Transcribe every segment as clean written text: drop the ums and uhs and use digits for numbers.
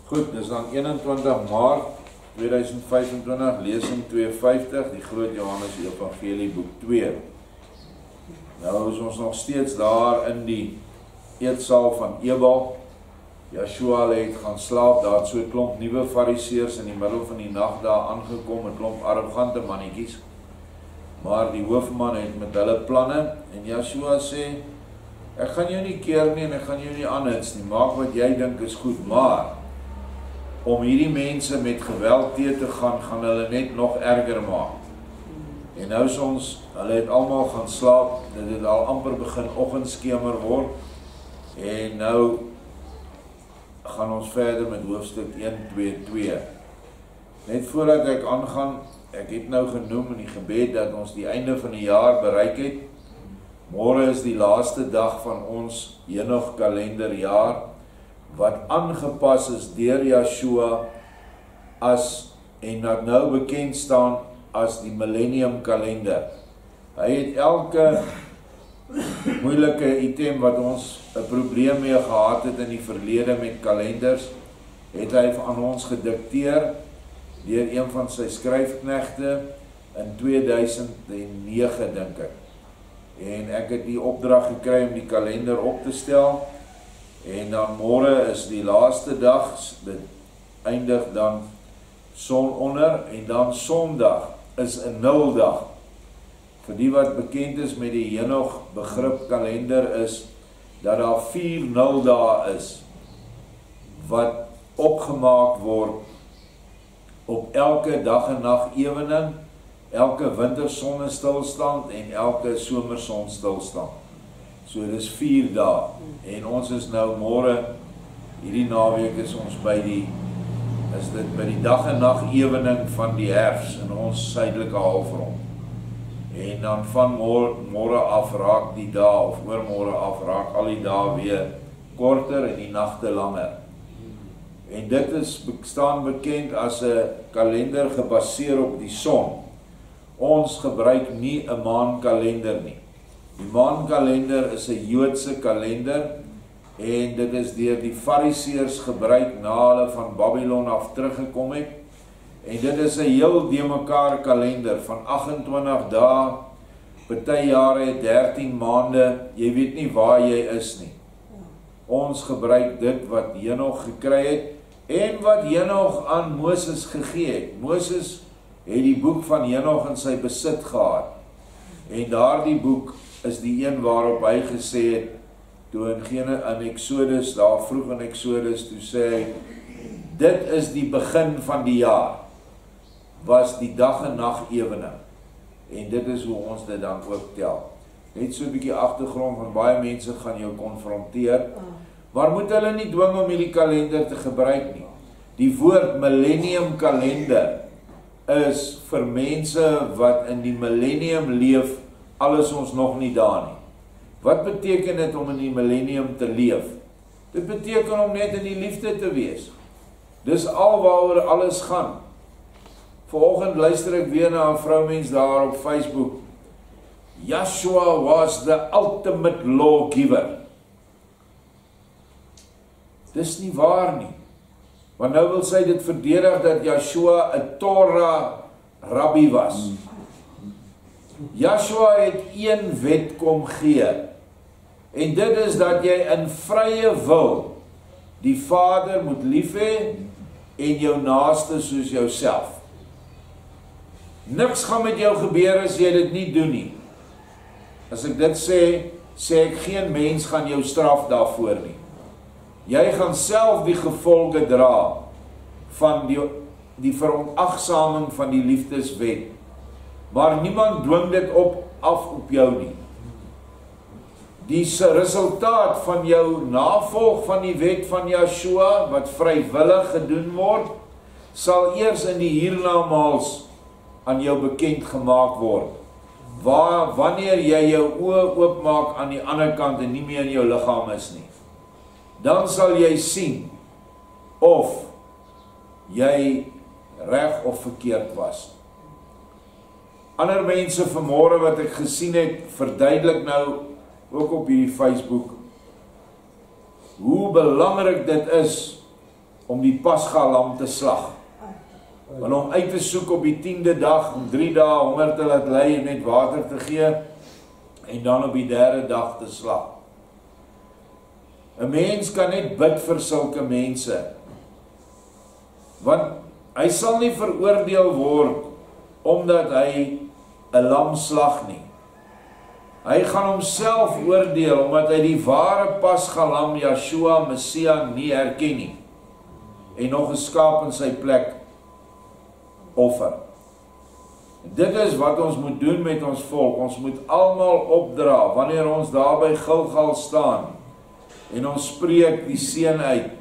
Goed, dis dan 21 Maart 2025, lesing 52, die Groot Johannes Evangelie boek 2. Nou is ons nog steeds daar in die eetsaal van Ebal. Joshua het gaan slaap, daar het so 'n klomp nuwe fariseërs in die middel van die nag daar aangekom, 'n klomp arrogante mannetjies. Maar die hoofman het met hulle planne en Joshua sê, ek gaan jou nie keer nie en ek gaan jou nie aanhits nie, maak wat jy dink is goed, maar om hierdie mense met geweld te gaan, gaan hulle net nog erger maak. En nou is ons, hulle het almal gaan slaap, dit het al amper begin oggendskemer word, en nou gaan ons verder met hoofstuk 1:2:2. Net voordat ek aangaan, ek het nou genoem in die gebed dat ons die einde van die jaar bereik het. Môre is die laaste dag van ons Henoch kalenderjaar, wat aangepas is deur Joshua as, en dat nou bekend staan as die millennium kalender. Hy het elke moeilike item wat ons 'n probleem mee gehad het in die verlede met kalenders, het hy aan ons gedikteer deur een van sy skryfknegte in 2009 dink ek. En ek het die opdrag gekry om die kalender op te stel, en dan môre is die laaste dag, dit eindig dan son onder, en dan Sondag is 'n nuldag. Vir die wat bekend is met die Henoch begrip kalender is, dat daar 4 nuldae is, wat opgemaak word op elke dag en nag ewening, elke wintersonnestilstand en elke somersonstilstand. So dis 4 dae, en ons is nou môre, hierdie naweek is ons by die dag en nag ewening van die herfs in ons suidelike halfrond. En dan van môre af raak die dae, of oormôre af raak al die dae weer korter en die nagte langer. En dit staan bekend as 'n kalender gebaseer op die son. Ons gebruik nie 'n maankalender nie. Die maankalender is 'n Joodse kalender, en dit is deur die fariseërs gebruik na hulle van Babylon af teruggekom het. En dit is 'n heel de mekaar kalender van 28 dae, party jare het 13 maande, jy weet nie waar jy is nie. Ons gebruik dit wat Henoch gekry het, en wat Henoch aan Moses gegee het. Moses het die boek van Henoch in sy besit gehad, en daardie boek is die een waarop hy gesê het, toe in Exodus, daar vroeg in Exodus, toe sê hy, dit is die begin van die jaar, was die dag en nag ewening, en dit is hoe ons dit dan ook tel. Net so 'n bietjie agtergrond, van baie mense gaan jou konfronteer, maar moet hulle nie dwing om hierdie kalender te gebruik nie. Die woord millennium kalender is vir mense wat in die millennium leef, al is ons nog nie daar nie. Wat beteken dit om in die millennium te leef? Dit beteken om net in die liefde te wees. Dis al waaroor alles gaan. Vanoggend luister ek weer na 'n vroumens daar op Facebook. Joshua was the ultimate lawgiver. Dis nie waar nie. Want nou wil sy dit verdedig dat Joshua 'n Torah rabbi was. Joshua het een wet kom gee, en dit is dat jy in vrye wil die Vader moet lief hê en jou naaste soos jouself. Niks gaan met jou gebeur as jy dit nie doen nie. As ek dit sê, sê ek geen mens gaan jou straf daarvoor nie. Jy gaan self die gevolge dra van die verontagsaming van die liefdeswet. Maar niemand dwing dit af op jou nie. Die resultaat van jou navolg van die wet van Joshua, wat vrywillig gedoen word, sal eers in die hiernamaals aan jou bekend gemaak word. Wanneer jy jou oë oopmaak aan die ander kant en nie meer in jou liggaam is nie, dan sal jy sien of jy reg of verkeerd was. Ander mense vanmôre wat ek gesien het, verduidelik nou ook op hierdie Facebook hoe belangrik dit is om die Pasgalam te slag. Want om uit te soek op die 10de dag, om 3 dae honger te laat ly en net water te gee, en dan op die 3de dag te slag. 'n Mens kan net bid vir sulke mense, want hy sal nie veroordeel word, omdat hy 'n lam slag nie. Hy gaan homself oordeel, omdat hy die ware Pasgalam, Yeshua, Messia, nie herken nie, en nog 'n skaap in sy plek offer. Dit is wat ons moet doen met ons volk. Ons moet almal opdra, wanneer ons daar by Gilgal staan, en ons spreek die seën uit,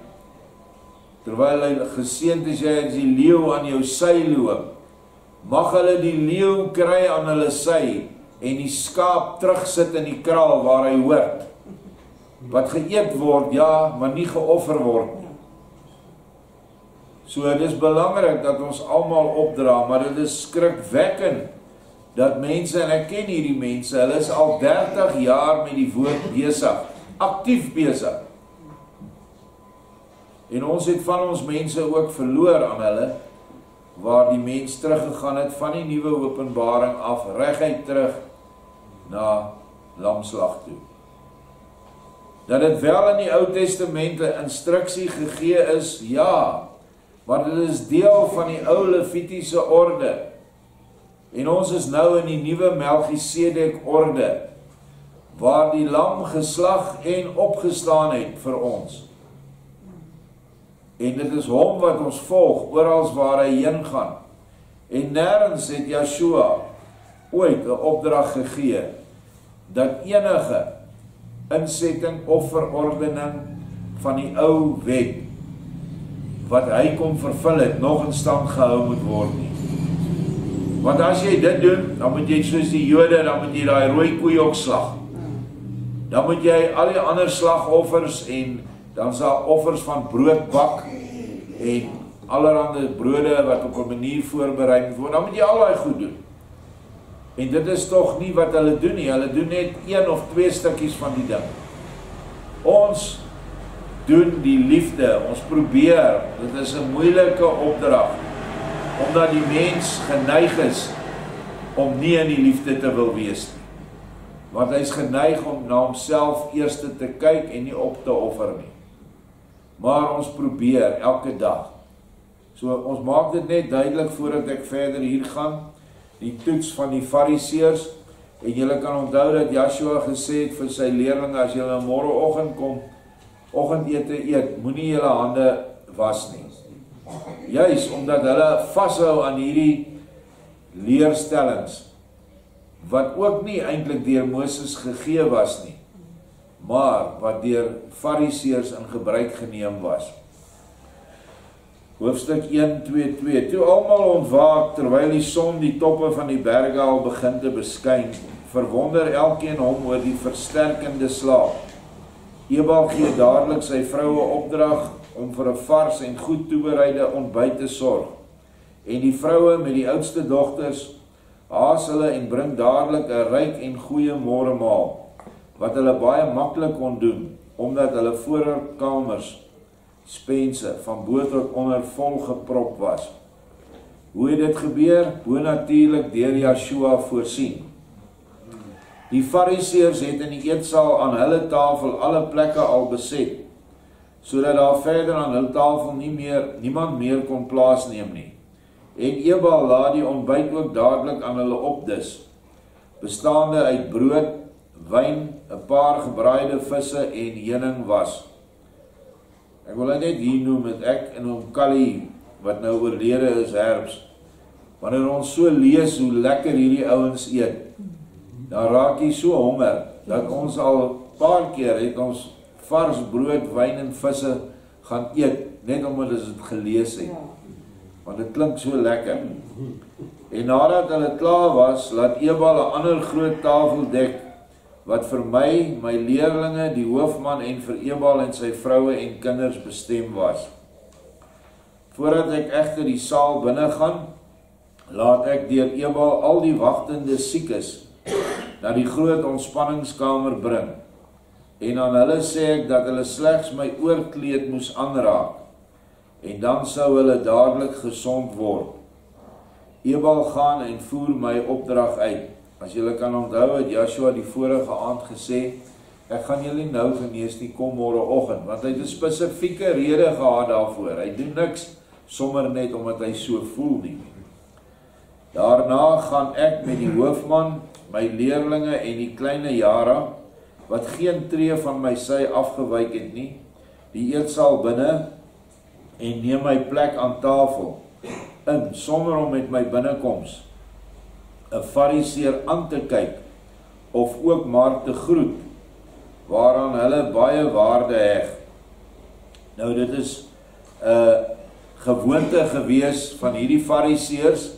terwyl hy geseënd is jy as die leeu aan jou sy loop, mag hulle die leeu kry aan hulle sy, en die skaap terugsit in die kraal waar hy hoort, wat geëet word, ja, maar nie geoffer word nie. So dit is belangrik dat ons almal opdra, maar dit is skrikwekkend, dat mense, en ek ken hierdie mense, hulle is al 30 jaar met die woord besig, aktief besig. En ons het van ons mense ook verloor aan hulle, waar die mens teruggegaan het van die nuwe openbaring af, reguit terug na lamslag toe. Dat dit wel in die Ou Testament 'n instruksie gegee is, ja, maar dit is deel van die ou Levitiese orde. En ons is nou in die nuwe Melchisedek orde, waar die lam geslag en opgestaan het vir ons. En dit is hom wat ons volg, oral waar hy heen gaan. En nêrens het Yeshua ooit 'n opdrag gegee, dat enige insetting of verordening van die ou wet, wat hy kom vervul het, nog in stand gehou moet word nie. Want as jy dit doen, dan moet jy soos die Jode, dan moet jy daai rooi koei ook slag. Dan moet jy al die ander slagoffers, en dan is daar offers van broodbak, en allerhande brode wat op 'n manier voorberei word, dan moet jy al daai goed doen. En dit is tog nie wat hulle doen nie, hulle doen net 1 of 2 stukkies van die ding. Ons doen die liefde, ons probeer, dit is 'n moeilike opdrag, omdat die mens geneig is om nie in die liefde te wil wees nie. Want hy is geneig om na homself eers te kyk en nie op te offer nie. Maar ons probeer elke dag. So ons maak dit net duidelik voordat ek verder hier gaan, die toets van die Fariseërs, en julle kan onthou dat Yeshua gesê het vir sy leerlinge, as julle môreoggend kom, oggendete eet, moenie julle hande was nie. Juis omdat hulle vashou aan hierdie leerstellings, wat ook nie eintlik deur Moses gegee was nie, maar wat deur Fariseërs in gebruik geneem was. Hoofstuk 1:2:2. Toe almal ontwaak, terwyl die son die toppe van die berge al begin te beskyn, verwonder elkeen hom oor die versterkende slaap. Ebal gee dadelik sy vroue opdrag om vir 'n vars en goed toebereide ontbyt te sorg. En die vroue met die oudste dogters haas hulle en bring dadelik 'n ryk en goeie môremaal, wat hulle baie maklik kon doen, omdat hulle voorkamers spense van bo tot onder vol geprop was. Hoe het dit gebeur? Bonatuurlik deur Yeshua voorsien. Die Fariseërs het in die eetsaal aan hulle tafel alle plekke al beset, sodat daar verder aan hulle tafel niemand meer kon plaasneem nie. En Ebal laat die ontbyt ook dadelik aan hulle opdis, bestaande uit brood, wyn, 'n paar gebraaide visse en heuning was. Ek wil net hier noem, met ek en oom Kali, wat nou oorlede is herfs, wanneer ons so lees hoe lekker hierdie ouens eet, dan raak jy so honger, dat ons al paar keer het ons vars brood, wyn en visse gaan eet, net omdat ons dit gelees het. Want dit klink so lekker. En nadat hulle klaar was, laat Ebal 'n ander groot tafel dek, wat vir my leerlinge, die hoofman en vir Ebal en sy vroue en kinders bestem was. Voordat ek egter die saal binne gaan, laat ek deur Ebal al die wagtende siekes na die groot ontspanningskamer bring. En aan hulle sê ek dat hulle slegs my oorkleed moes aanraak, en dan sou hulle dadelik gesond word. Ebal gaan en voer my opdrag uit. As julle kan onthou, het Joshua die vorige aand gesê, ek gaan julle nou genees nie, kom môreoggend, want hy het 'n spesifieke rede gehad daarvoor. Hy doen niks sommer net omdat hy so voel nie. Daarna gaan ek met die hoofman, my leerlinge en die kleine Jara, wat geen tree van my sy afgewyk het nie, die eetsaal binne en neem my plek aan tafel in, sonder om met my binnekoms 'n fariseer aan te kyk of ook maar te groet, waaraan hulle baie waarde heg. Nou dit is 'n gewoonte gewees van hierdie fariseërs,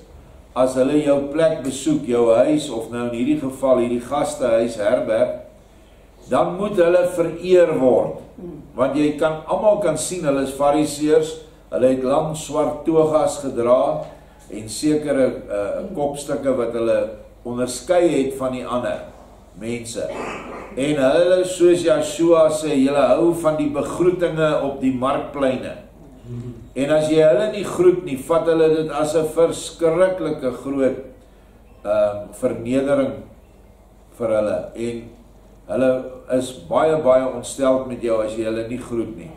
as hulle jou plek besoek, jou huis, of nou in hierdie geval hierdie gastehuis, herberg, dan moet hulle vereer word. Want jy kan, almal kan sien, hulle is fariseërs, hulle het lang swart togas gedra, en sekere kopstukke wat hulle onderskei het van die ander mense. En hulle, soos Joshua sê, julle hou van die begroetinge op die markpleine. En as jy hulle nie groet nie, vat hulle dit as 'n verskriklike groot vernedering vir hulle. En hulle is baie ontsteld met jou as jy hulle nie groet nie.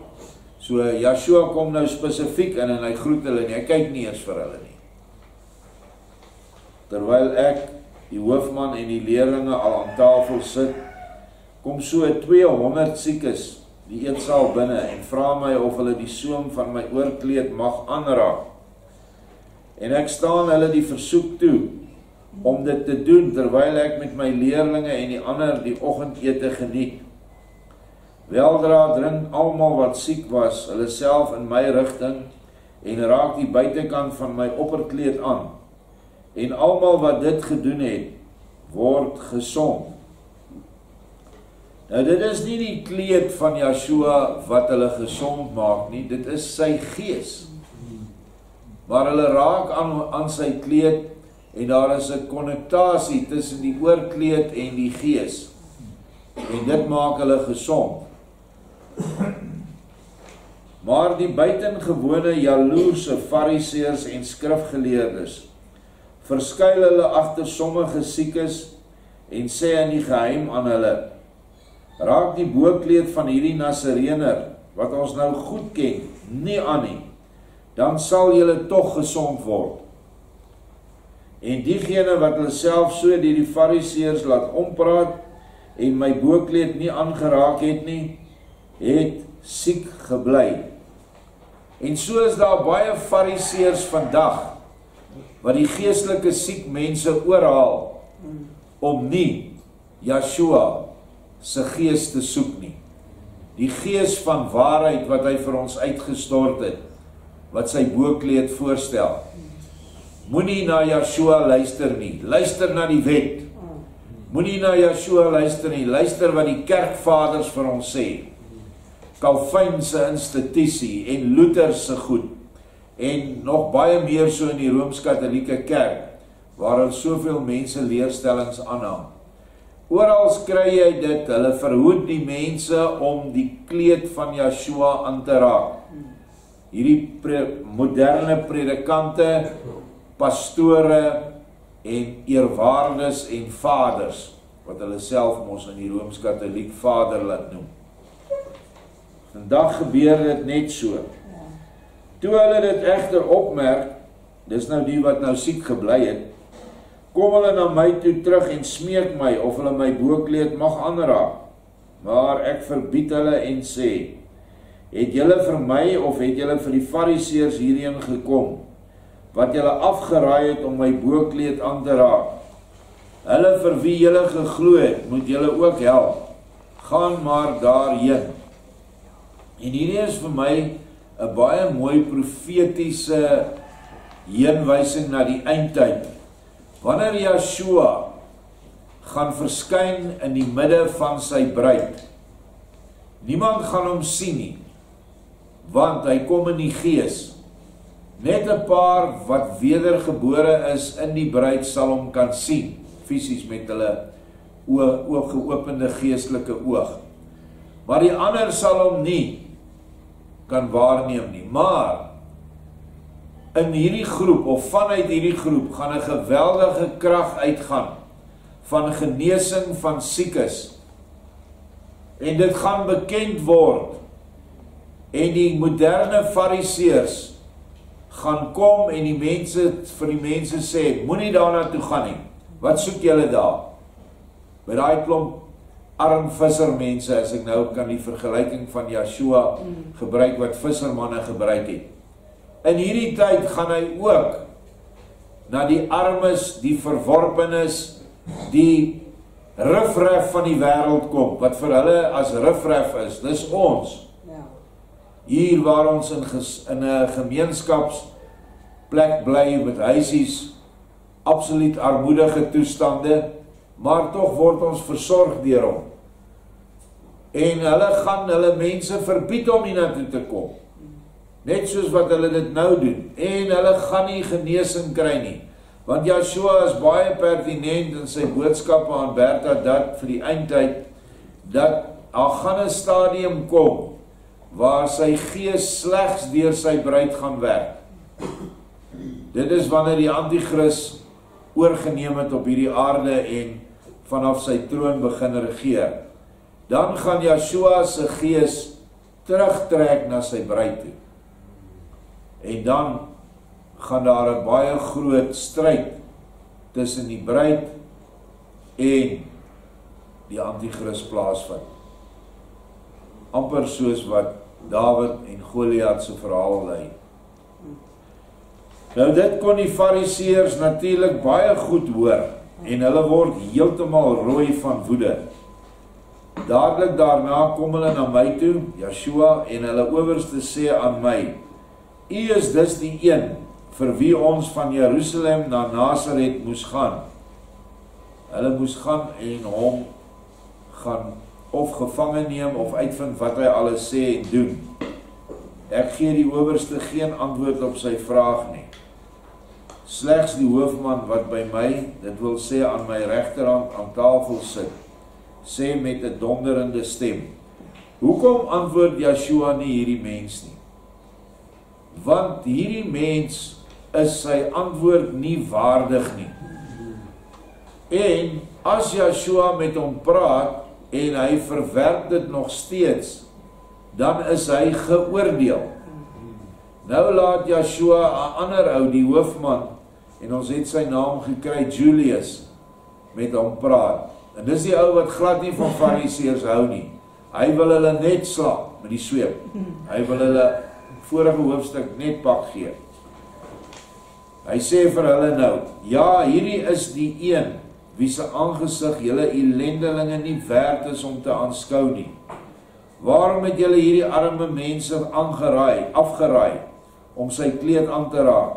So Joshua kom nou spesifiek in en hy groet hulle nie, hy kyk nie eers vir hulle nie. Terwyl ek, die hoofman en die leerlinge al aan tafel sit, kom so 200 siekes die eetsaal binne en vra my of hulle die soem van my oorkleed mag aanraak. En ek staan hulle die versoek toe om dit te doen, terwyl ek met my leerlinge en die ander die oggendete geniet. Weldra dring almal wat siek was, hulle self in my rigting, en raak die buitekant van my opperkleed aan. En almal wat dit gedoen het, word gesond. Nou dit is nie die kleed van Joshua wat hulle gesond maak nie, dit is sy gees. Maar hulle raak aan sy kleed, en daar is 'n konnektasie tussen die oorkleed en die gees. En dit maak hulle gesond. Maar die buitengewone jaloerse fariseërs en skrifgeleerdes verskuil hulle agter sommige siekes en sê in die geheim aan hulle, raak die boekleed van hierdie Nasarener, wat ons nou goed ken, nie aan nie, dan sal julle tog gesond word. En diegene wat hulle self so deur die fariseërs laat ompraat en my boekleed nie aangeraak het nie, het siek gebly. En so is daar baie fariseërs vandag wat die geestelike siek mense oorhaal om nie Joshua se gees te soek nie. Die gees van waarheid wat hy vir ons uitgestort het, wat sy boekleed voorstel. Moenie na Joshua luister nie, luister na die wet. Moenie na Joshua luister nie, luister wat die kerkvaders vir ons sê. Calvynse institusie en Luther se goed, en nog baie meer so in die Rooms-Katholieke kerk, waar hulle soveel mense leerstellings aanhang. Orals kry jy dit, hulle verhoed die mense om die kleed van Joshua aan te raak. Hierdie moderne predikante, pastore en eerwaardes en vaders, wat hulle self mos in die Rooms-Katholiek vader laat noem. Vandag gebeur dit net so. Toe hulle dit egter opmerk, dis nou die wat nou siek gebly het, kom hulle na my toe terug en smeek my of hulle my boekleed mag aanraak. Maar ek verbied hulle en sê, het julle vir my of het julle vir die fariseërs hierheen gekom, wat julle afgeraai het om my boekleed aan te raak? Hulle vir wie julle geglo het, moet julle ook help. Gaan maar daarheen. En hierdie is vir my 'n baie mooi profetiese heenwysing na die eindtyd. Wanneer Joshua gaan verskyn in die midde van sy bruid, niemand gaan hom sien nie, want hy kom in die gees. Net 'n paar wat wedergebore is in die bruid sal hom kan sien, fisies met hulle oopgeopende geestelike oog. Maar die ander sal hom nie kan waarneem nie. Maar in hierdie groep, of vanuit hierdie groep, gaan 'n geweldige krag uitgaan, van genesing van siekes, en dit gaan bekend word, en die moderne fariseërs gaan kom, en vir die mense sê, moenie daarna toe gaan nie, wat soek julle daar? By daai klomp arm vissermense, as ek nou kan die vergelyking van Joshua gebruik, wat vissermanne gebruik het. In hierdie tyd gaan hy ook na die armes, die verworpenes, die riffraff van die wêreld kom, wat vir hulle as riffraff is, dis ons. Hier waar ons in 'n gemeenskapsplek bly, met huisies, absoluut armoedige toestande, maar tog word ons versorg deur hom. En hulle gaan hulle mense verbied om hiernatoe te kom. Net soos wat hulle dit nou doen. En hulle gaan nie genesing kry nie. Want Joshua is baie pertinent in sy boodskappe aan Bertha, dat vir die eindtyd, dat daar gaan 'n stadium kom, waar sy gees slegs deur sy bruid gaan werk. Dit is wanneer die Antichrist oorgeneem het op hierdie aarde en vanaf sy troon begin regeer. Dan gaan Joshua se gees terugtrek na sy bruid toe. En dan gaan daar 'n baie groot stryd tussen die bruid en die Antichrist plaasvind. Amper soos wat Dawid en Goliat se verhaal lei. Nou dit kon die fariseërs natuurlik baie goed hoor, en hulle word heeltemal rooi van woede. Dadelik daarna kom hulle na my toe, Joshua, en hulle owerste sê aan my, U is dus die een vir wie ons van Jerusalem na Nasaret moes gaan. Hulle moes gaan en hom gaan of gevange neem of uitvind wat hy alles sê en doen. Ek gee die owerste geen antwoord op sy vraag nie. Slegs die hoofman wat by my, dit wil sê aan my regterhand aan tafel sit, sê met 'n donderende stem, hoekom antwoord Joshua nie hierdie mens nie? Want hierdie mens is sy antwoord nie waardig nie. En as Joshua met hom praat, en hy verwerp dit nog steeds, dan is hy geoordeel. Nou laat Joshua 'n ander ou, die hoofman, en ons het sy naam gekry, Julius, met hom praat. En dis die ou wat glad nie van fariseërs hou nie. Hy wil hulle net slaan met die sweep. Hy wil hulle vorige hoofstuk net pak gee. Hy sê vir hulle nou, ja, hierdie is die een, wie se aangesig julle ellendelinge nie werd is om te aanskou nie. Waarom het julle hierdie arme mense afgeraai, om sy kleed aan te raak,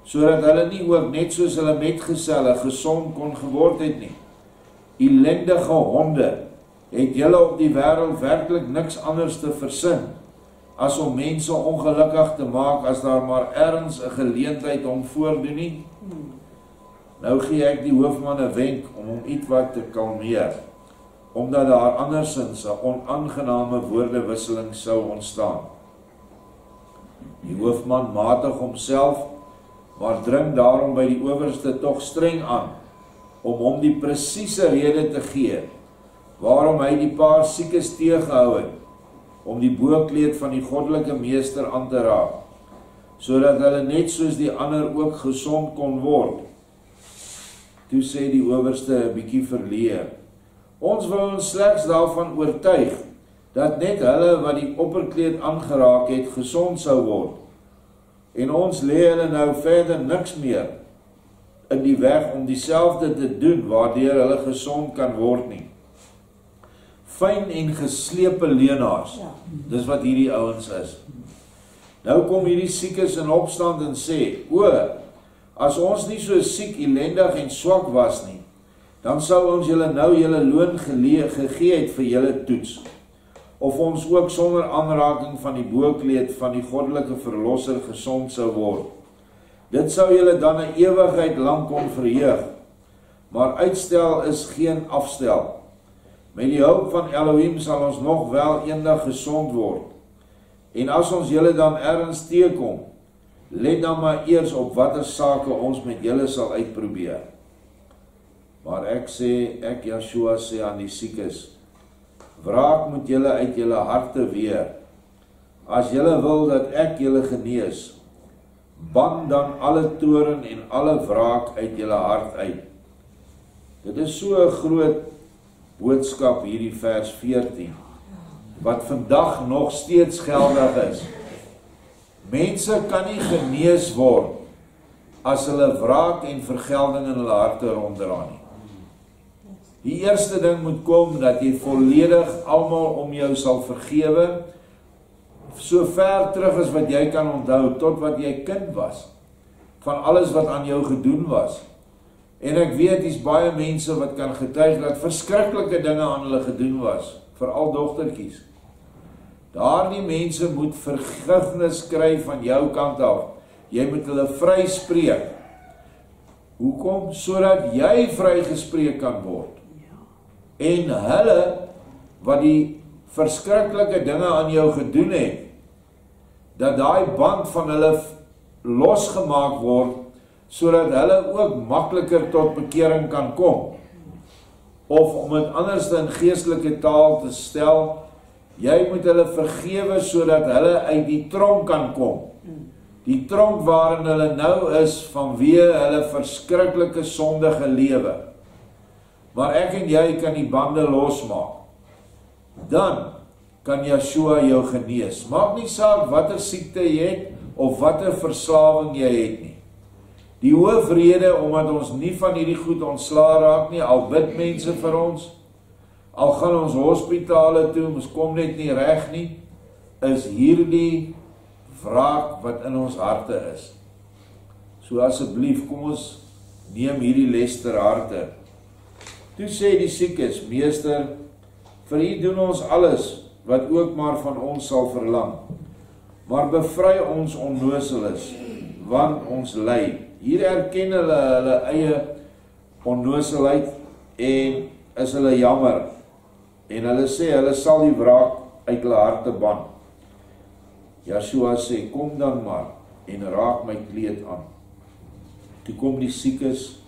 sodat hulle nie ook net soos hulle metgeselle gesond kon geword het nie? Ellendige honde, het julle op die wêreld werklik niks anders te versin, as om mense ongelukkig te maak, as daar maar ergens 'n geleentheid om voordoen nie? Nou gee ek die hoofman 'n wenk om hom ietwat te kalmeer, omdat daar andersins 'n onaangename woordewisseling sou ontstaan. Die hoofman matig homself, maar dring daarom by die owerste tog streng aan, om hom die presiese rede te gee, waarom hy die paar siekes teëgehou het, om die boekleed van die goddelike meester aan te raak, sodat hulle net soos die ander ook gesond kon word. Toe sê die owerste 'n bietjie verleë, ons wil ons slegs daarvan oortuig, dat net hulle wat die opperkleed aangeraak het, gesond sou word. En ons lê hulle nou verder niks meer in die weg om dieselfde te doen, waardeur hulle gesond kan word nie. Fyn en geslepe leenaars, dis wat hierdie ouens is. Nou kom hierdie siekes in opstand en sê, as ons nie so siek, ellendig en swak was nie, dan sou ons julle nou julle loon gegee het vir julle toets, of ons ook sonder aanraking van die boekleed van die goddelike verlosser gesond sou word. Dit sou julle dan 'n ewigheid lang kon verheug, maar uitstel is geen afstel. Met die hulp van Elohim sal ons nog wel eendag gesond word. En as ons julle dan ergens teekom, let dan maar eers op watter sake ons met julle sal uitprobeer. Maar ek Yeshua sê aan die siekes, wraak moet julle uit julle harte weer. As julle wil dat ek julle genees, ban dan alle toorn en alle wraak uit julle hart uit. Dit is so 'n groot boodskap hierdie vers 14, wat vandag nog steeds geldig is. Mense kan nie genees word as hulle wraak en vergelding in hulle harte ronddra nie. Die eerste ding moet kom dat jy volledig almal om jou sal vergewe, so ver terug as wat jy kan onthou, tot wat jy kind was, van alles wat aan jou gedoen was. En ek weet, dis baie mense wat kan getuig dat verskriklike dinge aan hulle gedoen was, veral dogtertjies. Daardie mense moet vergifnis kry van jou kant af. Jy moet hulle vryspreek. Hoekom? Sodat jy vrygespreek kan word. En hulle, wat die verskriklike dinge aan jou gedoen het, dat daai band van hulle losgemaak word, sodat hulle ook makliker tot bekering kan kom. Of om het anders in geestelike taal te stel, jy moet hulle vergewe sodat hulle uit die tronk kan kom. Die tronk waarin hulle nou is vanweë hulle verskriklike sondige lewe. Maar ek en jy kan die bande losmaak. Dan kan Yeshua jou genees. Maak nie saak watter siekte jy het of watter verslawing jy het nie. Die hoofrede omdat ons nie van hierdie goed ontslae raak nie, al bid mense vir ons, al gaan ons hospitale toe, ons kom net nie reg nie, is hierdie wraak wat in ons harte is. So asseblief, kom ons neem hierdie les ter harte. Toe sê die siekes, meester, vir u doen ons alles wat ook maar van ons sal verlang, maar bevry ons onnoseles, want ons ly. Hier erken hulle eie onnoselheid en is hulle jammer. En hulle sê, hulle sal die wraak uit hulle harte ban. Yeshua sê, kom dan maar en raak my kleed aan. Toe kom die siekes,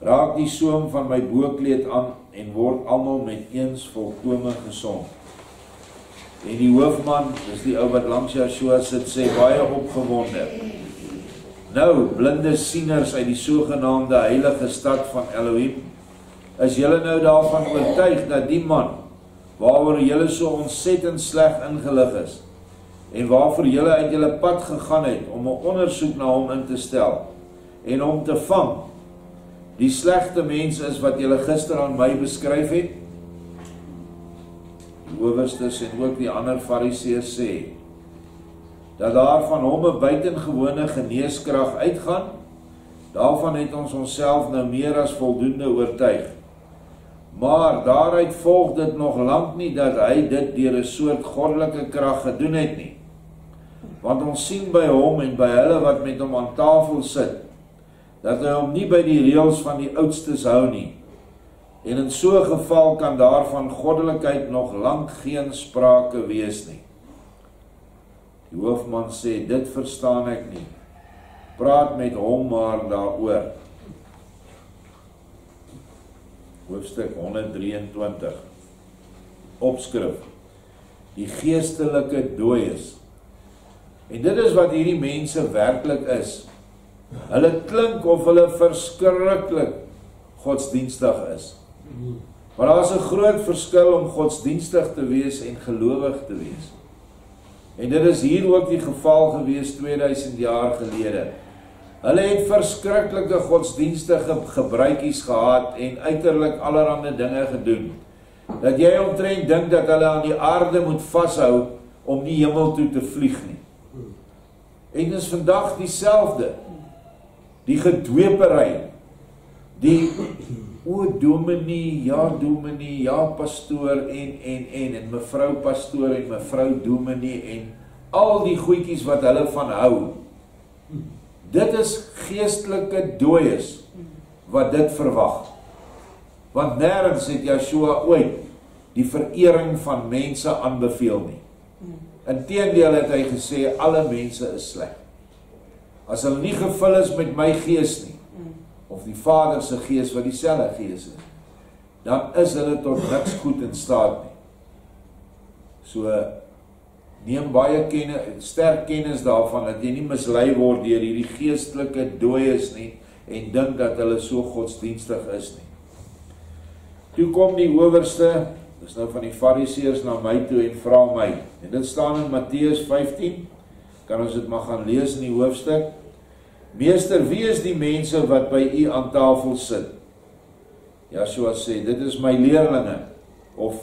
raak die soem van my boekleed aan en word almal met eens volkome gesond. En die hoofman, dis die ou wat langs Yeshua sit, sê baie opgewonde. Nou, blinde sieners uit die sogenaamde heilige stad van Elohim, is julle nou daarvan oortuig dat die man, waaroor julle so ontsettend sleg ingelig is, en waarvoor julle uit julle pad gegaan het, om 'n ondersoek na hom in te stel, en hom te vang, die slegte mens is wat julle gister aan my beskryf het? Die owerstes en ook die ander fariseërs sê, dat daar van hom 'n buitengewone geneeskrag uitgaan, daarvan het ons onsself nou meer as voldoende oortuig. Maar daaruit volg dit nog lank nie dat hy dit deur 'n soort goddelike krag gedoen het nie. Want ons sien by hom en by hulle wat met hom aan tafel sit, dat hy hom nie by die reëls van die oudstes hou nie. En in so 'n geval kan daarvan goddelikheid nog lank geen sprake wees nie. Die hoofman sê, dit verstaan ek nie. Praat met hom maar daaroor. Hoofstuk 123. Opskrif. Die geestelike dooies. En dit is wat hierdie mense werklik is. Hulle klink of hulle verskriklik godsdienstig is. Maar daar is 'n groot verskil om godsdienstig te wees en gelowig te wees. En dit is hier ook die geval gewees 2000 jaar gelede. Hulle het verskriklike godsdienstige gebruikies gehad en uiterlik allerhande dinge gedoen, dat jy omtrent dink dat hulle aan die aarde moet vashou om nie hemel toe te vlieg nie. En dit is vandag dieselfde. Die gedweepery, die dominee, ja pastoor en mevrou pastoor en mevrou dominee en al die goedjies wat hulle van hou. Dit is geestelike dooies wat dit verwag. Want nêrens het Yeshua ooit die verering van mense aanbeveel nie. Inteendeel het hy gesê alle mense is sleg. as hulle nie gevul is met my gees nie, of die Vader se gees wat dieselfde gees is, dan is hulle tot niks goed in staat nie. So, neem baie sterk kennis daarvan, dat jy nie mislei word deur hierdie geestelike dooies nie, en dink dat hulle so godsdienstig is nie. Toe kom die owerste, dis nou van die fariseërs na my toe en vra my, en dit staan in Matteus 15, kan ons dit maar gaan lees in die hoofstuk, Meester, wie is die mense wat by u aan tafel sit? Joshua sê, dit is my leerlinge, of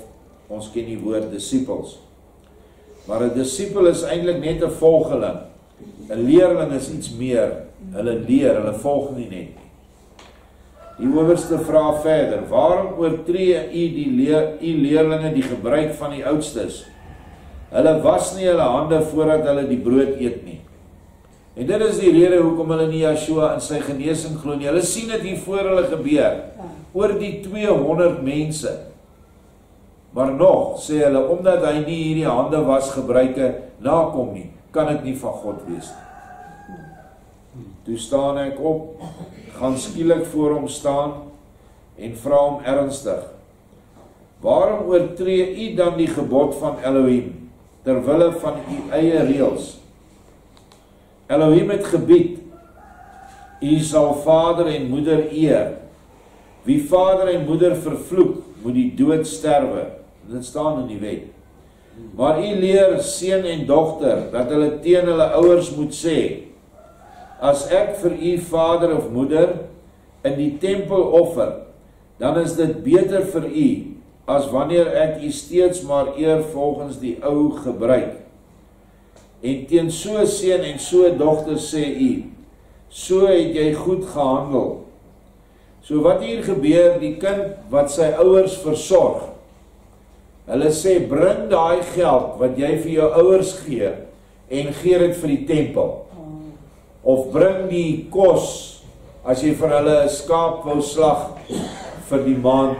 ons ken die woord disciples. Maar 'n disipel is eintlik net 'n volgeling. 'n leerling is iets meer. Hulle leer, hulle volg nie net nie. Die owerste vra verder, waarom oortree u leerlinge die gebruik van die oudstes? Hulle was nie hulle hande voordat hulle die brood eet nie. En dit is die rede hoekom hulle nie Joshua in sy genesing glo nie. Hulle sien dit hier voor hulle gebeur, oor die 200 mense. Maar nog, sê hulle, omdat hy nie hierdie hande was gebruike nakom nie, kan dit nie van God wees nie. Toe staan ek op, gaan skielik voor hom staan en vra hom ernstig, waarom oortree u dan die gebod van Elohim, terwille van u eie reëls? Elohim het gebied, u sal vader en moeder eer. Wie vader en moeder vervloek, moet die dood sterwe. Dit staan in die wet. Maar u leer seun en dogter, dat hulle teen hulle ouers moet sê, as ek vir u vader of moeder in die tempel offer, dan is dit beter vir u, as wanneer ek u steeds maar eer volgens die ou gebruik. En teen so seun en so dogter sê u, so het jy goed gehandel. So wat hier gebeur, die kind wat sy ouers versorg, hulle sê, bring daai geld wat jy vir jou ouers gee, en gee dit vir die tempel. Of bring die kos, as jy vir hulle 'n skaap wou slag vir die maand,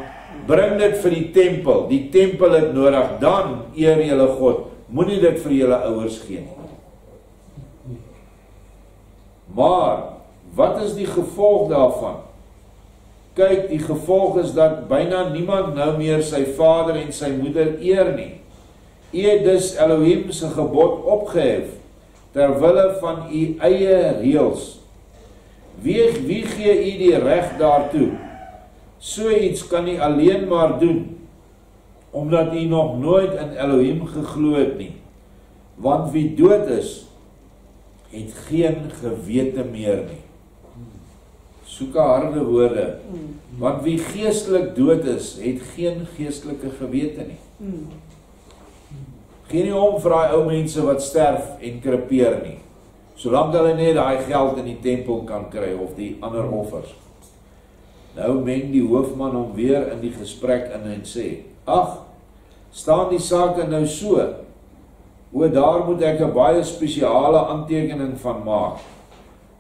bring dit vir die tempel. Die tempel het nodig, dan eer julle God. Moenie dit vir julle ouers gee nie. Maar, wat is die gevolg daarvan? Kyk, die gevolg is dat byna niemand nou meer sy vader en sy moeder eer nie. U het dus Elohim se gebod opgehef, terwille van u eie reëls. Wie gee u die reg daartoe? So iets kan u alleen maar doen, omdat u nog nooit in Elohim geglo het nie. Want wie dood is, het geen gewete meer nie. Soek 'n harde woorde. Want wie geestelik dood is, het geen geestelike gewete nie. Geen nie om vir daai ou mense wat sterf en krepeer nie. Solank hulle net daai geld in die tempel kan kry, of die ander offers. Nou meng die hoofman hom weer in die gesprek in en sê, ag, staan die sake nou so, daar moet ek 'n baie spesiale aantekening van maak.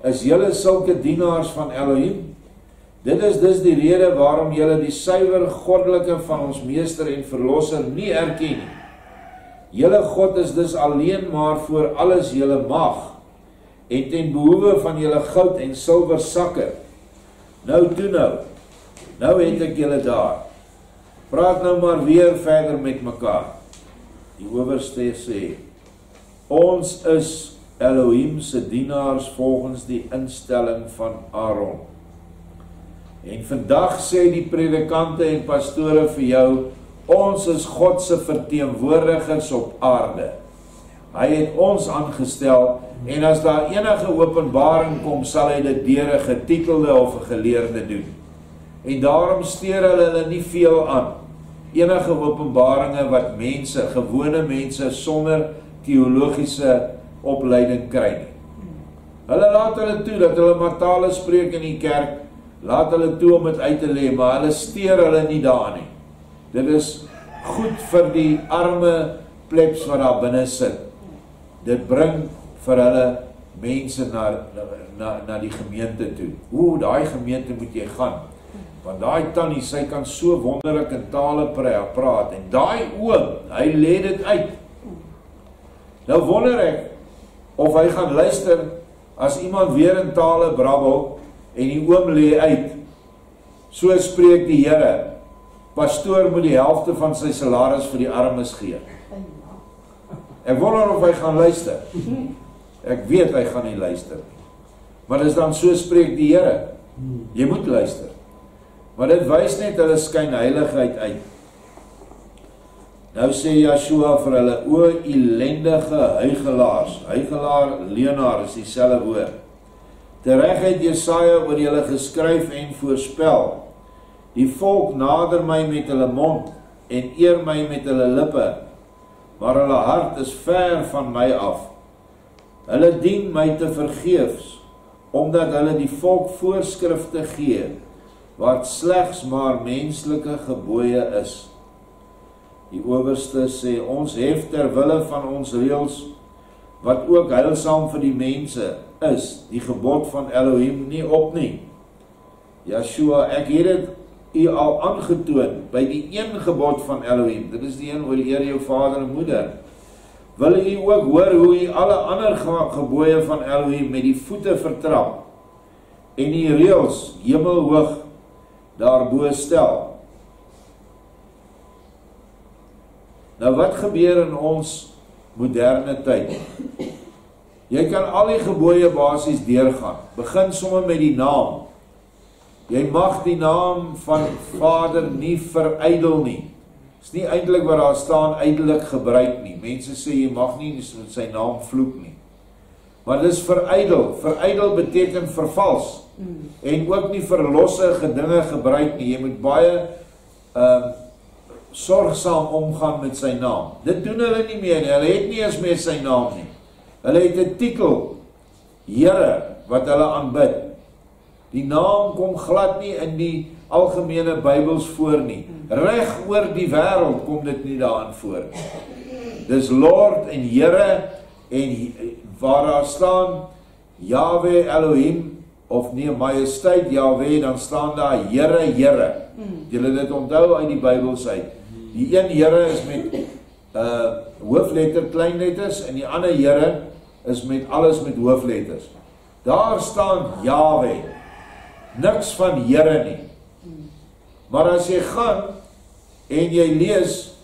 Is julle sulke dienaars van Elohim? Dit is dus die rede waarom julle die suiwer goddelike van ons meester en verlosser nie erken nie. Julle God is dus alleen maar voor alles julle mag, en ten behoeve van julle goud en silwer sakke. Nou het ek julle daar. Praat nou maar weer verder met mekaar. Die owerste sê, ons is Elohim se dienaars volgens die instelling van Aaron. En vandag sê die predikante en pastore vir jou, ons is God se verteenwoordigers op aarde. Hy het ons aangestel, en as daar enige openbaring kom, sal hy dit deur 'n getitelde of 'n geleerde doen. En daarom steur hulle nie veel aan. Enige openbaringe wat mense, gewone mense, sonder teologiese opleiding kry nie. Hulle laat hulle toe, dat hulle maar tale spreek in die kerk, laat hulle toe om dit uit te lê, maar hulle steur hulle nie daarin nie. Dit is goed vir die arme plebs wat daar binne sit. Dit bring vir hulle mense na die gemeente toe. Daai gemeente moet jy gaan. Want daai tannie, sy kan so wonderlik in tale praat. En daai oom, hy lê dit uit. Nou wonder ek, of hy gaan luister As iemand weer in tale brabbel en die oom lê uit, so spreek die Here, pastoor moet die helfte van sy salaris vir die armes gee. Ek wonder of hy gaan luister. Ek weet hy gaan nie luister nie. Maar dis dan so spreek die Here. Jy moet luister. Maar dit wys net hulle skynheiligheid uit. Nou sê Joshua vir hulle, o elendige huigelaars, huigelaar, leenaar is dieselfde woord. Tereg het Jesaja oor julle geskryf en voorspel. Die volk nader my met hulle mond en eer my met hulle lippe, maar hulle hart is ver van my af. Hulle dien my te vergeefs, omdat hulle die volk voorskrifte gee, wat slegs maar menslike gebooie is. Die owerste sê, ons hef ter wille van ons reëls, wat ook heilsaam vir die mense is, die gebod van Elohim nie op nie. Joshua, ek het dit u al aangetoon, by die een gebod van Elohim, dit is die een oor eer jou vader en moeder. Wil u ook hoor hoe u alle ander gebooie van Elohim met die voete vertrap, en die reëls hemelhoog daarbo stel. Nou wat gebeur in ons moderne tyd? Jy kan al die gebooie basies deurgaan. Begin sommer met die naam. Jy mag die naam van Vader nie verydel nie. Is nie eintlik wat daar staan ydelik gebruik nie. Mense sê jy mag nie sy naam vloek nie. Maar dis verydel. Verydel beteken vervals. En ook nie verlossige dinge gebruik nie. Jy moet baie sorgsaam omgaan met sy naam. Dit doen hulle nie meer nie. Hulle het nie eens meer sy naam nie. Hulle het 'n titel, Here, wat hulle aanbid. Die naam kom glad nie in die algemene Bybels voor nie. Reg oor die wêreld kom dit nie daarin voor. Dis Lord en Here, en waar daar staan Yahweh Elohim, of nee, Majesteit Yahweh, dan staan daar Here, Here. Julle dit onthou uit die Bybels uit. Die een Here is met hoofletter, kleinletters, en die ander Here is met alles met hoofletters. Daar staan Yahweh. Niks van Here nie. Maar as jy gaan en jy lees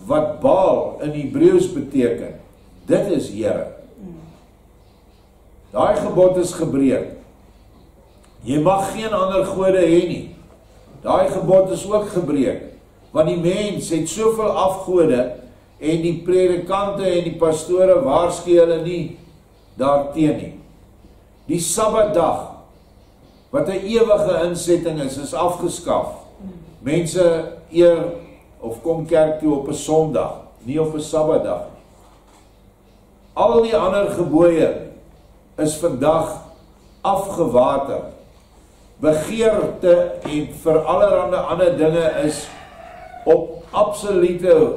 wat Baal in Hebreëus beteken, dit is Here. Daai gebod is gebreek. Jy mag geen ander gode hê nie. Daai gebod is ook gebreek. Want die mens het soveel afgode, en die predikante en die pastore waarsku hulle nie daarteen nie. Die Sabbatdag, wat 'n ewige insetting is afgeskaf. Mense eer of kom kerk toe op 'n Sondag, nie op 'n Sabbatdag. Al die ander gebooie is vandag afgewater. Begeerte en vir allerhande ander dinge is op absolute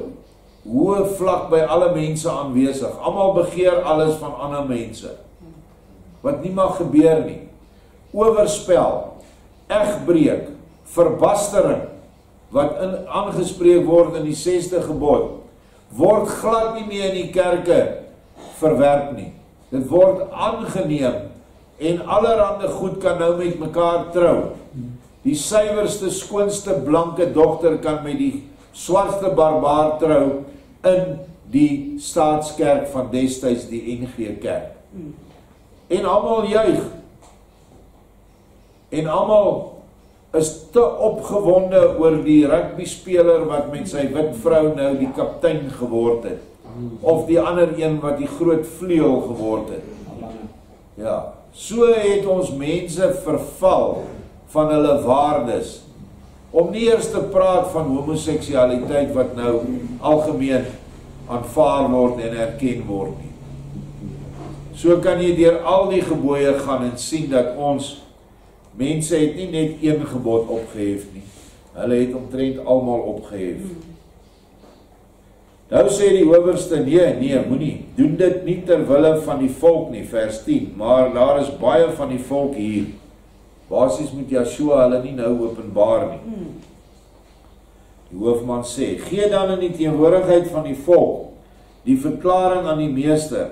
hoë vlak by alle mense aanwesig. Almal begeer alles van ander mense. Wat nie mag gebeur nie. Oorspel, egbreek, verbastering, wat aangespreek word in die 6de gebod, word glad nie meer in die kerke verwerp nie. Dit word aangeneem, en allerhande goed kan nou met mekaar trou. Die suiwerste, skoonste, blanke dogter kan met die swartste barbaar trou in die staatskerk van destyds, die NG Kerk. En almal juig. En almal is te opgewonde oor die rugbyspeler wat met sy wit vrou nou die kaptein geword het. Of die ander een wat die groot vleuel geword het. Ja, so het ons mense verval van hulle waardes. Om nie eers te praat van homoseksualiteit wat nou algemeen aanvaar word en erken word nie. So kan jy deur al die gebooie gaan en sien dat ons mense het nie net een gebod opgehef nie. Hulle het omtrent almal opgehef. Nou sê die owerste, nee, moenie, doen dit nie ter wille van die volk nie, vers 10, maar daar is baie van die volk hier. Basies moet Joshua hulle nie nou openbaar nie. Die hoofman sê, gee dan in die teenwoordigheid van die volk die verklaring aan die meester,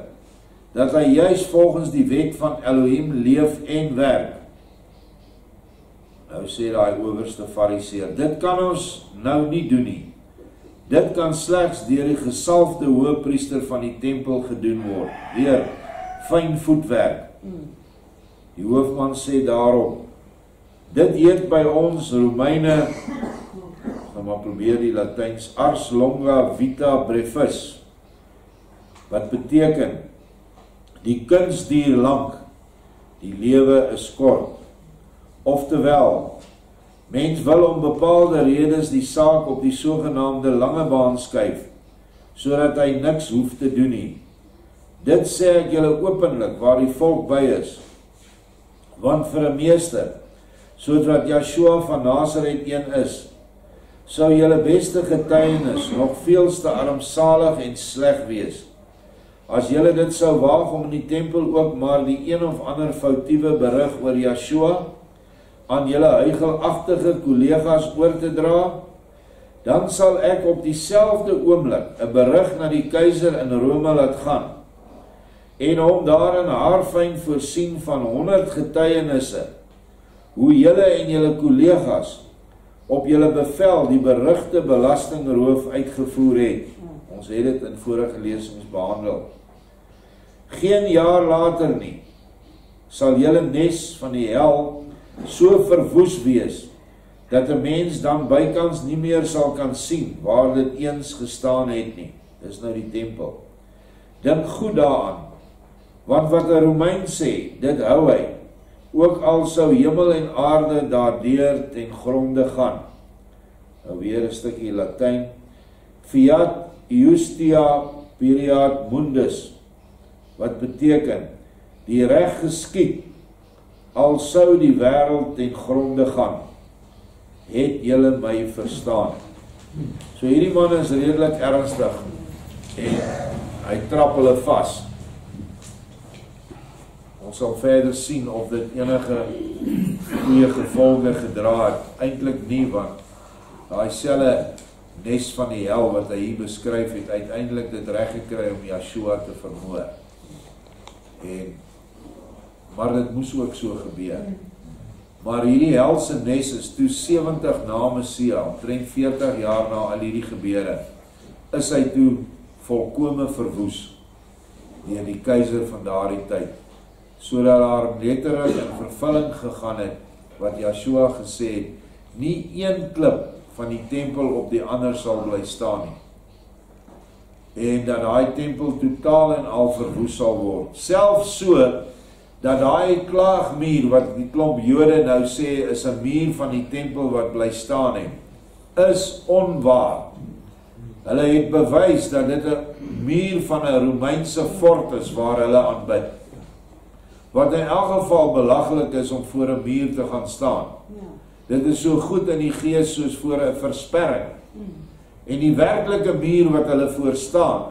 dat hy juis volgens die wet van Elohim leef en werk. Nou sê daai owerste fariseer, dit kan ons nou nie doen nie. Dit kan slegs deur die gesalfde hoëpriester van die tempel gedoen word, deur fyn voetwerk. Die hoofman sê daarop, dit heet by ons Romeine, nou maar probeer die Latyns, ars longa vita brevis, wat beteken, die kuns duur lank, die lewe is kort. Oftewel, mens wil om bepaalde redes die saak op die sogenaamde lange baan skuif, sodat hy niks hoef te doen nie. Dit sê ek julle openlik, waar die volk by is. Want vir 'n meester, soos wat Yeshua van Nazareth een is, sou julle beste getuienis nog veelste armsalig en sleg wees. As julle dit sou waag om in die tempel ook maar die een of ander foutiewe berig oor Yeshua aan julle huigelagtige kollegas oor te dra, dan sal ek op dieselfde oomblik 'n berig na die keiser in Rome laat gaan en hom daarin haarfyn voorsien van 100 getuienisse hoe julle en julle kollegas op julle bevel die berigte belastingroof uitgevoer het. Ons het dit in vorige lesings behandel. Geen jaar later nie, sal julle nes van die hel so verwoes wees, dat 'n mens dan bykans nie meer sal kan sien, waar dit eens gestaan het nie. Dis nou die tempel. Dink goed daaraan, want wat 'n Romein sê, dit hou hy, ook al sou hemel en aarde daardeur ten gronde gaan. Nou weer 'n stukkie Latyn. Fiat justia periat mundus, wat beteken, die reg geskied, al sou die wêreld ten gronde gaan, het julle my verstaan. So hierdie man is redelik ernstig, en hy trap hulle vas. Ons sal verder sien of dit enige goeie gevolge gedra het, eintlik nie, want daai selfe nes van die hel wat hy hier beskryf het, uiteindelik dit reg gekry om Yeshua te vermoor. Maar dit moes ook so gebeur. Maar hierdie helse nes is toe 70 na Messia, omtrent 40 jaar na al hierdie gebeure, is hy toe volkome verwoes deur die keiser van daardie tyd, sodat daar letterlik in vervulling gegaan het wat Yeshua gesê het, nie een klip van die tempel op die ander sal bly staan nie. En dat daai tempel totaal en al verwoes sal word. Selfs so, dat daai klaagmuur wat die klomp Jode nou sê is 'n muur van die tempel wat bly staan het, is onwaar. Hulle het bewys dat dit 'n muur van 'n Romeinse fort is waar hulle aanbid. Wat in elk geval belaglik is om voor 'n muur te gaan staan. Dit is so goed in die gees soos voor 'n versperring. En die werklike muur wat hulle voor staan,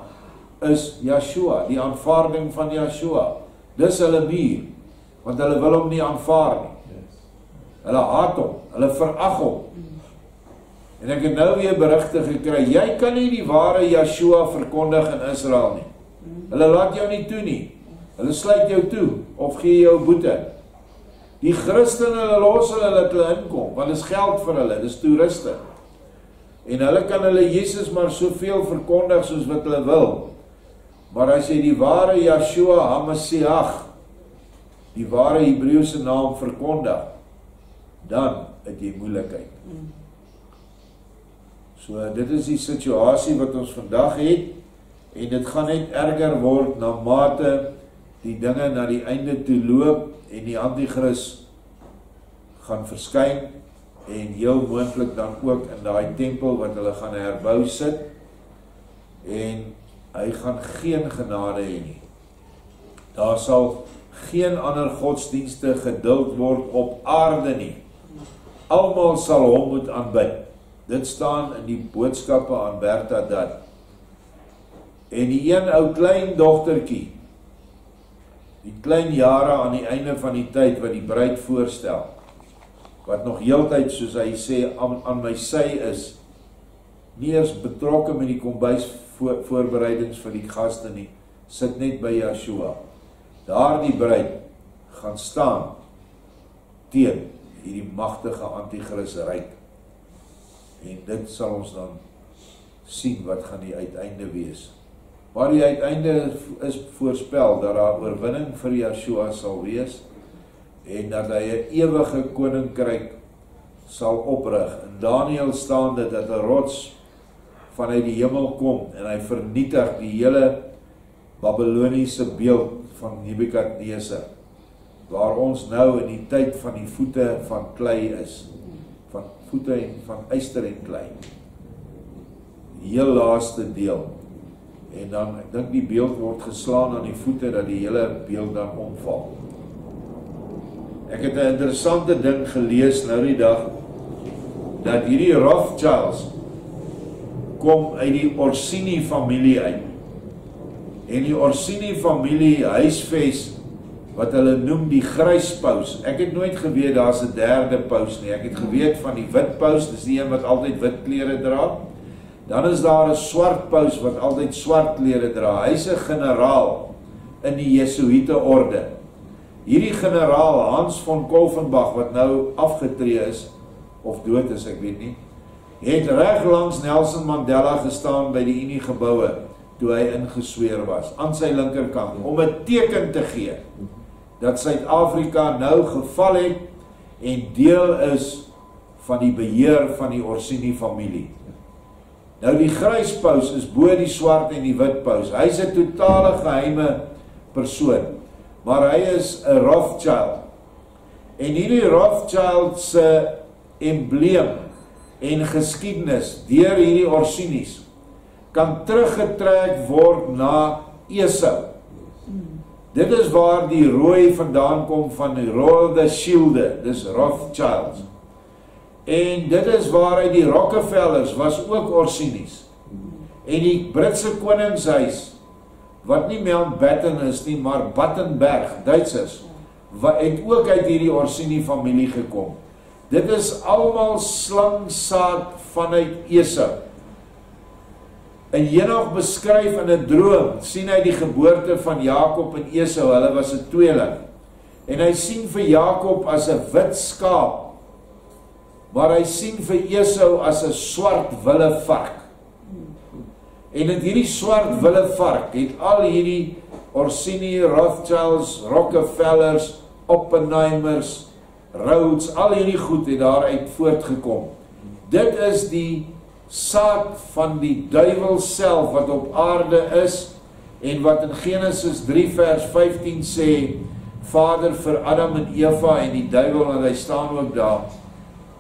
is Yeshua, die aanvaarding van Yeshua. Dis hulle muur, want hulle wil hom nie aanvaar nie. Hulle haat hom, hulle verag hom. En ek het nou weer berigte gekry, jy kan nie die ware Yeshua verkondig in Israel nie. Hulle laat jou nie toe nie. Hulle sluit jou toe, of gee jou boete. Die Christen, hulle los hulle dat hulle inkom, want dit is geld vir hulle, dit is toeriste. En hulle kan hulle Jesus maar soveel verkondig soos wat hulle wil. Maar as jy die ware Yeshua HaMashiach, die ware Hebreëse naam verkondig, dan het jy moeilikheid. So dit is die situasie wat ons vandag het, en dit gaan net erger word na mate die dinge na die einde toe loop, en die Antichrist gaan verskyn, en heel moontlik dan ook in daai tempel wat hulle gaan herbou sit, en hy gaan geen genade hê nie. Daar sal geen ander godsdienste geduld word op aarde nie. Almal sal hom moet aanbid. Dit staan in die boodskappe aan Bertha dat. En die een ou klein dogtertjie, die klein jare aan die einde van die tyd wat die bruid voorstel, wat nog heeltyd, soos hy sê, aan my sy is, nie eers betrokke met die kombuis voorbereidings vir die gaste nie, sit net by Yeshua. daardie bruid gaan staan teen hierdie magtige anti-kris ryk. En dit sal ons dan sien wat gaan die uiteinde wees. Maar die uiteinde is voorspel dat daar oorwinning vir Yeshua sal wees en dat hy 'n ewige koninkryk sal oprig. In Daniël staan dit dat 'n rots vanuit die hemel kom en hy vernietig die hele Babyloniese beeld van Nebukadneser, waar ons nou in die tyd van die voete van klei is, van voete van yster en klei. Die heel laaste deel. En dan, ek dink die beeld word geslaan aan die voete, dat die hele beeld dan omval. Ek het 'n interessante ding gelees nou die dag, dat hierdie Rothschilds kom uit die Orsini familie uit. En die Orsini familie huisves wat hulle noem die grys paus. Ek het nooit geweet daar's 'n derde paus nie. Ek het geweet van die wit paus, dis die een wat altyd wit klere dra. Dan is daar 'n swart paus wat altyd swart klere dra. Hy's 'n generaal in die Jesuïte orde. Hierdie generaal Hans von Kolfenbach wat nou afgetree is of dood is, ek weet nie, het reg langs Nelson Mandela gestaan by die Unie geboue toe hy ingesweer was, aan sy linkerkant, om 'n teken te gee dat Suid-Afrika nou geval het en deel is van die beheer van die Orsini familie. Nou die grys paus is bo die swart en die wit paus. Hy's 'n totale geheime persoon, maar hy is 'n Rothschild. En hierdie Rothschild se embleem en geskiedenis deur hierdie Orsinis kan teruggetrek word na Esau. Dit is waar die rooi vandaan kom van die rode shielde, dis Rothschilds. En dit is waaruit die Rockefellers was ook Orsinis. En die Britse koningshuis, wat nie Mountbatten is nie, maar Battenberg, Duitsers, het ook uit hierdie Orsini familie gekom. Dit is almal slangsaad vanuit Esau. En Henog beskryf in 'n droom, sien hy die geboorte van Jakob en Esau, hulle was 'n tweeling. En hy sien vir Jakob as 'n wit skaap, maar hy sien vir Esau as 'n swart wille vark. En in hierdie swart wille vark het al hierdie Orsini, Rothschilds, Rockefellers, Oppenheimers, Rhodes, al hierdie goed het daaruit voortgekom. Dit is die saad van die duiwel self wat op aarde is en wat in Genesis 3 vers 15 sê, Vader vir Adam en Eva en die duiwel, en hy staan ook daar,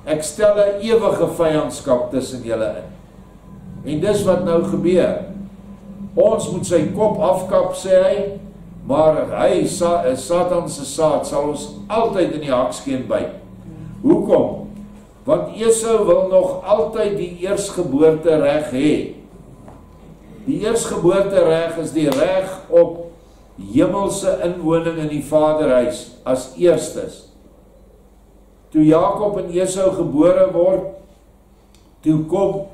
ek stel 'n ewige vyandskap tussen julle in. En dis wat nou gebeur. Ons moet sy kop afkap, sê hy, maar hy, Satan se saad, sal ons altyd in die hakskeen byt. Hoekom? Want Esau wil nog altyd die eersgeboorte reg hê. Die eersgeboorte reg is die reg op hemelse inwoning in die Vaderhuis as eerstes. Toe Jakob en Esau gebore word, toe kom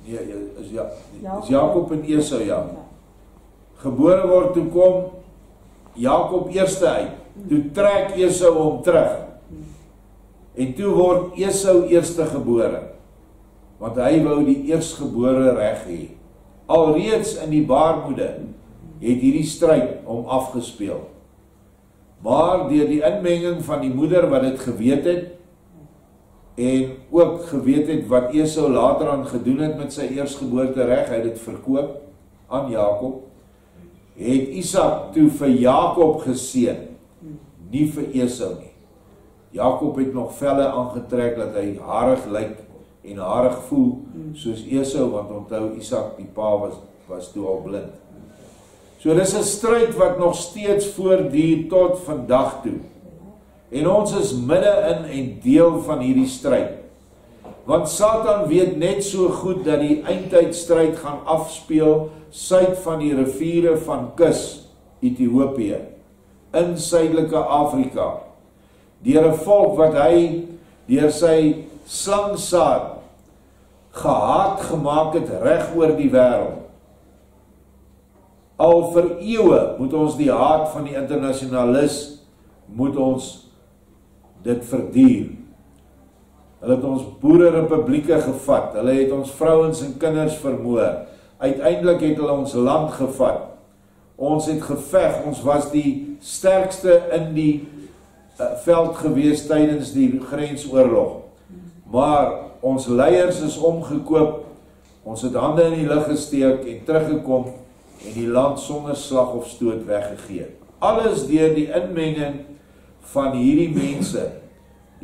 is Jakob en Esau, ja. Gebore word, toe kom Jakob eerste uit. Toe trek Esau hom terug. En toe word Esau eerste gebore, want hy wou die eerstgebore reg hê. Alreeds in die baarmoede het hierdie stryd hom afgespeel. Maar deur die inmenging van die moeder wat dit geweet het, en ook geweet het wat Esau later aan gedoen het met sy eerstgeboorte reg, hy het dit verkoop aan Jakob, het Isak toe vir Jakob geseën, nie vir Esau nie. Jakob het nog velle aangetrek dat hy harig lyk en harig voel soos Esau, want onthou Isak die pa was toe al blind. So dis 'n stryd wat nog steeds voortduur tot vandag toe. En ons is midde in en deel van hierdie stryd. Want Satan weet net so goed dat die eindtydstryd gaan afspeel suid van die riviere van Kus, Ethiopië, in suidelike Afrika. Deur 'n volk wat hy deur sy slangsaad gehaat gemaak het reg oor die wêreld. Al vir eeue moet ons die haat van die internasionalis, moet ons dit verduur. Hulle het ons boererepublieke gevat, hulle het ons vrouens en kinders vermoor, uiteindelik het hulle ons land gevat, ons het geveg, ons was die sterkste in die veld gewees tydens die grensoorlog, maar ons leiers is omgekoop, ons het hande in die lug gesteek en teruggekom en die land sonder slag of stoot weggegee. Alles deur die inmenging van hierdie mense,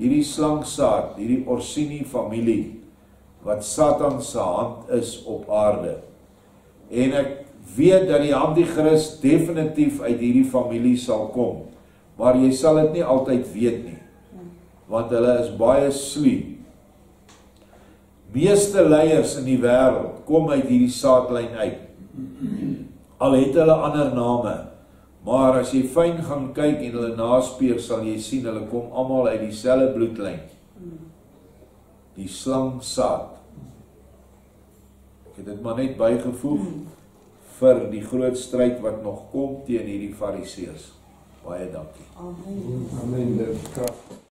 hierdie slangsaad, hierdie Orsini familie, wat Satan se hand is op aarde. En ek weet dat die antichrist definitief uit hierdie familie sal kom, maar jy sal dit nie altyd weet nie, want hulle is baie sluw. Meeste leiers in die wêreld kom uit hierdie saadlyn uit. Al het hulle ander name, maar as jy fyn gaan kyk en hulle naspeur, sal jy sien, hulle kom almal uit dieselfde bloedlyn. Die slangsaad. Ek het dit maar net bygevoeg vir die groot stryd wat nog kom teen hierdie fariseërs. Baie dankie. Amen. Amen.